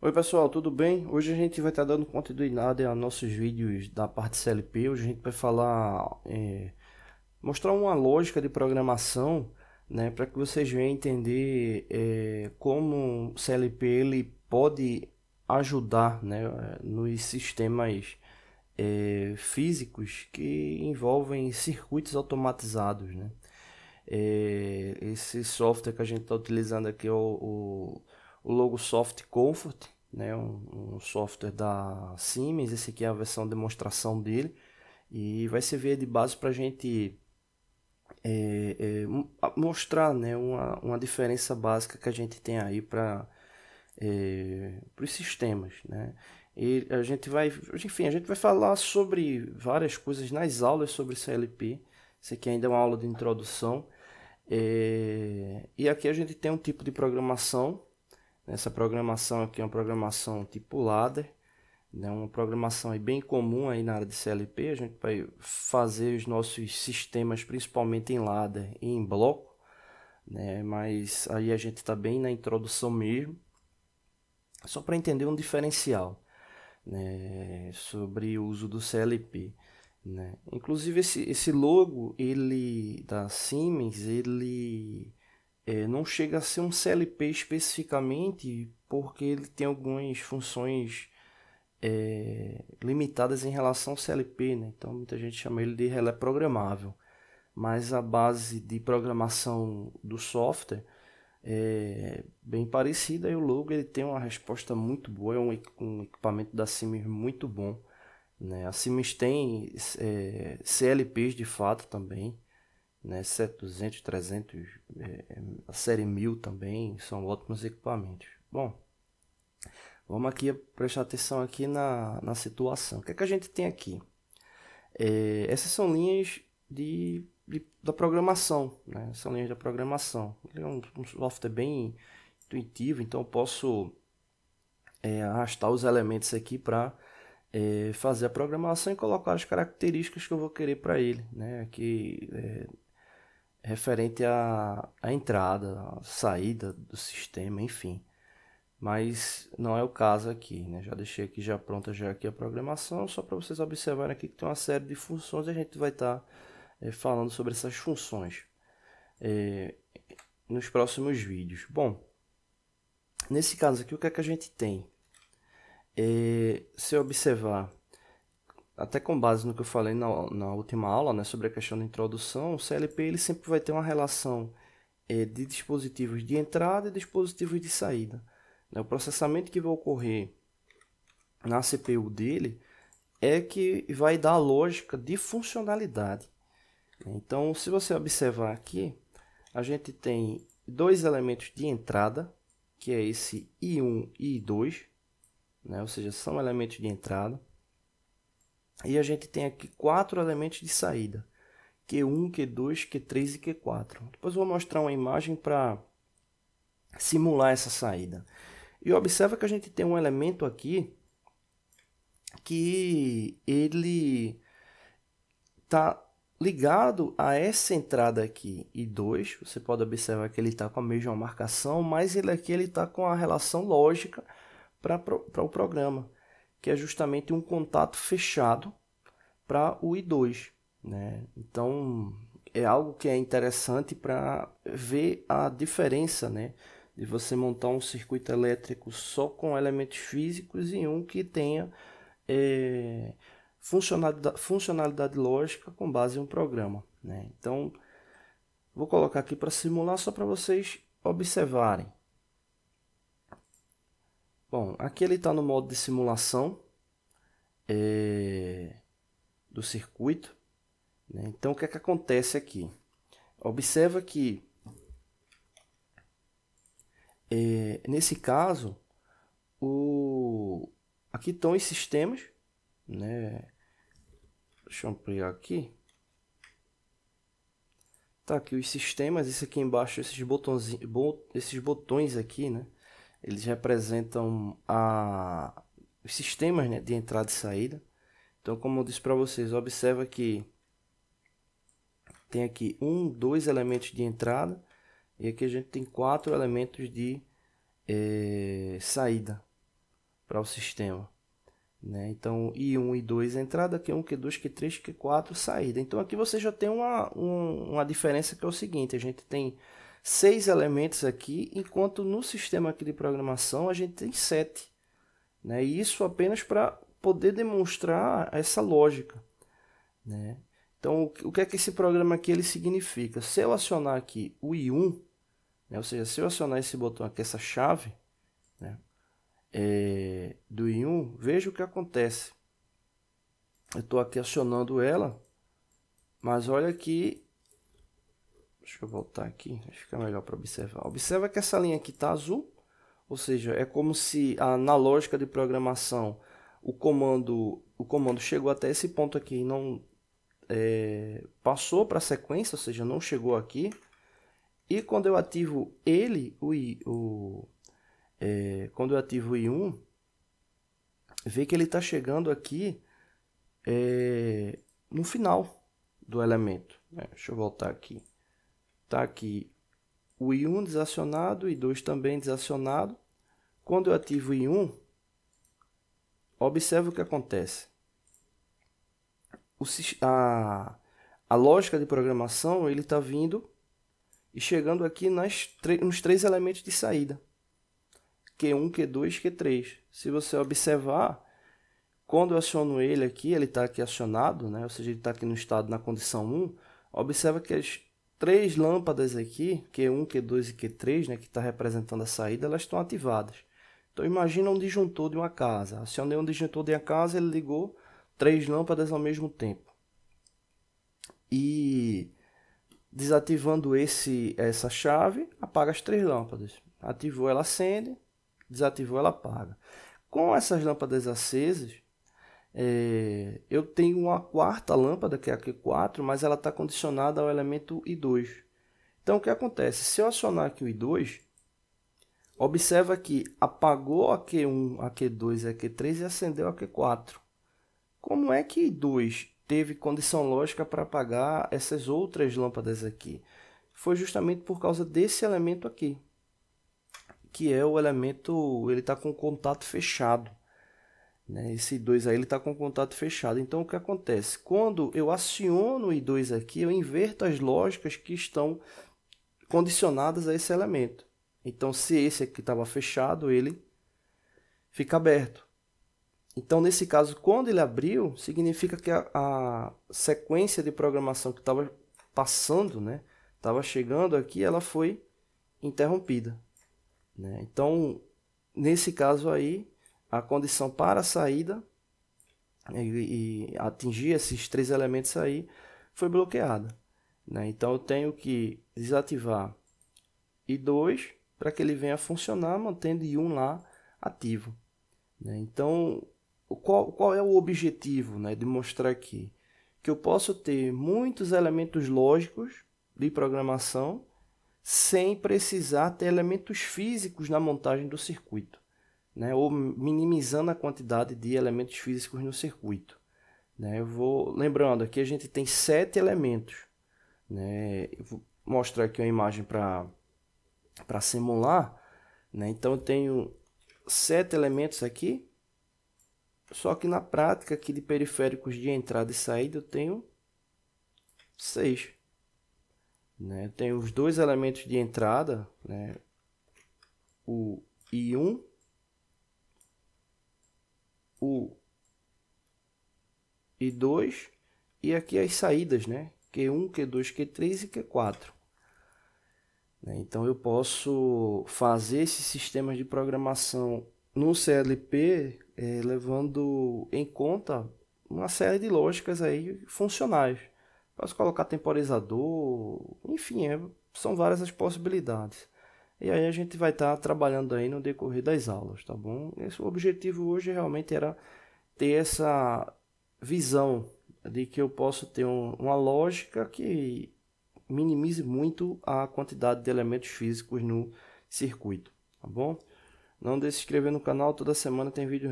Oi pessoal, tudo bem? Hoje a gente vai estar dando continuidade a nossos vídeos da parte CLP. Hoje a gente vai falar, mostrar uma lógica de programação, né, para que vocês venham entender como o CLP ele pode ajudar, né, nos sistemas físicos que envolvem circuitos automatizados, né? Esse software que a gente está utilizando aqui é o Logosoft Comfort, né? Um software da Siemens. Esse aqui é a versão demonstração dele e vai servir de base para a gente mostrar, né, uma diferença básica que a gente tem aí para os sistemas, né? E a gente vai, enfim, a gente vai falar sobre várias coisas nas aulas sobre CLP. Isso aqui ainda é uma aula de introdução. E aqui a gente tem um tipo de programação. Essa programação aqui é uma programação tipo ladder, né? Uma programação aí bem comum aí na área de CLP. A gente vai fazer os nossos sistemas principalmente em ladder e em bloco, né? Mas aí a gente está bem na introdução mesmo, só para entender um diferencial, né, sobre o uso do CLP, né? Inclusive esse logo ele da Siemens ele não chega a ser um CLP especificamente porque ele tem algumas funções limitadas em relação ao CLP, né? Então muita gente chama ele de relé programável, mas a base de programação do software é bem parecida e o logo ele tem uma resposta muito boa, é um equipamento da Siemens muito bom, né? A Siemens tem CLPs de fato também, né? 700, 300, a série 1000 também são ótimos equipamentos. Bom, vamos aqui prestar atenção aqui na situação. O que é que a gente tem aqui? Essas são linhas da programação, né? São linhas da programação. É um software bem intuitivo, então eu posso arrastar os elementos aqui para fazer a programação e colocar as características que eu vou querer para ele, né? Aqui referente à entrada, à saída do sistema, enfim. Mas não é o caso aqui, né? Já deixei aqui já pronta já aqui a programação, só para vocês observarem aqui que tem uma série de funções e a gente vai estar falando sobre essas funções nos próximos vídeos. Bom, nesse caso aqui o que é que a gente tem? Se eu observar, até com base no que eu falei na última aula, né, sobre a questão da introdução, o CLP ele sempre vai ter uma relação de dispositivos de entrada e dispositivos de saída. O processamento que vai ocorrer na CPU dele é que vai dar a lógica de funcionalidade. Então, se você observar aqui, a gente tem dois elementos de entrada, que é esse I1 e I2, né? Ou seja, são elementos de entrada. E a gente tem aqui quatro elementos de saída, Q1, Q2, Q3 e Q4. Depois eu vou mostrar uma imagem para simular essa saída. E observa que a gente tem um elemento aqui que ele está ligado a essa entrada aqui, I2. Você pode observar que ele está com a mesma marcação, mas ele aqui ele está com a relação lógica para o programa, que é justamente um contato fechado para o I2, né? Então é algo que é interessante para ver a diferença, né, de você montar um circuito elétrico só com elementos físicos e um que tenha funcionalidade lógica com base em um programa, né? Então vou colocar aqui para simular só para vocês observarem. Bom, aqui ele está no modo de simulação do circuito, né? Então o que é que acontece aqui? Observa que nesse caso aqui estão os sistemas, né? Deixa eu ampliar aqui. Tá aqui os sistemas, esse aqui embaixo, esses botões aqui, né? Eles representam os sistemas, né, de entrada e saída. Então, como eu disse para vocês, observa que tem aqui dois elementos de entrada e aqui a gente tem quatro elementos de saída. para o sistema. Né? Então, I1, I2 entrada, Q1, Q2, Q3, Q4 saída. Então, aqui você já tem uma diferença que é o seguinte, a gente tem 6 elementos aqui, enquanto no sistema aqui de programação a gente tem 7. Né? E isso apenas para poder demonstrar essa lógica. Né? Então, o que é que esse programa aqui ele significa? Se eu acionar aqui o I1, né? Ou seja, se eu acionar esse botão aqui, essa chave, né? Do I1, veja o que acontece. Eu estou aqui acionando ela, mas olha aqui, deixa eu voltar aqui, acho que fica melhor para observar. Observa que essa linha aqui está azul, ou seja, é como se na lógica de programação o comando chegou até esse ponto aqui e não passou para a sequência, ou seja, não chegou aqui. E quando eu ativo ele, quando eu ativo o I1, vê que ele está chegando aqui no final do elemento. Deixa eu voltar aqui. Está aqui o I1 desacionado, I2 também desacionado. Quando eu ativo o I1, observe o que acontece. A lógica de programação ele está vindo e chegando aqui nos 3 elementos de saída. Q1, Q2, Q3. Se você observar, quando eu aciono ele aqui, ele está aqui acionado, né? Ou seja, ele está aqui no estado na condição 1. Observa que as 3 lâmpadas aqui, Q1, Q2 e Q3, né, que está representando a saída, elas estão ativadas. Então imagina um disjuntor de uma casa. Acionei um disjuntor de uma casa, ele ligou 3 lâmpadas ao mesmo tempo. E desativando essa chave, apaga as 3 lâmpadas. Ativou, ela acende. Desativou, ela apaga. Com essas lâmpadas acesas, eu tenho uma quarta lâmpada, que é a Q4, mas ela está condicionada ao elemento I2. Então, o que acontece? Se eu acionar aqui o I2, observa que apagou a Q1, a Q2 e a Q3 e acendeu a Q4. Como é que I2 teve condição lógica para apagar essas outras lâmpadas aqui? Foi justamente por causa desse elemento aqui, que é o elemento, ele está com contato fechado. Né? Esse I2 aí está com contato fechado. Então, o que acontece? Quando eu aciono o I2 aqui, eu inverto as lógicas que estão condicionadas a esse elemento. Então, se esse aqui estava fechado, ele fica aberto. Então, nesse caso, quando ele abriu, significa que a sequência de programação que estava passando, né, estava chegando aqui, ela foi interrompida. Né? Então, nesse caso aí, a condição para a saída e atingir esses 3 elementos aí foi bloqueada. Né? Então, eu tenho que desativar I2 para que ele venha funcionar, mantendo I1 lá ativo. Né? Então, qual é o objetivo, né, de mostrar aqui? Que eu posso ter muitos elementos lógicos de programação sem precisar ter elementos físicos na montagem do circuito, né? Ou minimizando a quantidade de elementos físicos no circuito. Né? Eu vou lembrando, aqui a gente tem 7 elementos. Né? Eu vou mostrar aqui uma imagem para simular. Né? Então eu tenho 7 elementos aqui, só que na prática aqui de periféricos de entrada e saída eu tenho 6. Né? Tem os 2 elementos de entrada, né? O I1, o I2 e aqui as saídas, né? Q1, Q2, Q3 e Q4. Né? Então eu posso fazer esses sistemas de programação no CLP levando em conta uma série de lógicas aí funcionais. Posso colocar temporizador, enfim, são várias as possibilidades. E aí a gente vai estar trabalhando aí no decorrer das aulas, tá bom? O objetivo hoje realmente era ter essa visão de que eu posso ter uma lógica que minimize muito a quantidade de elementos físicos no circuito, tá bom? Não deixe de se inscrever no canal, toda semana tem vídeo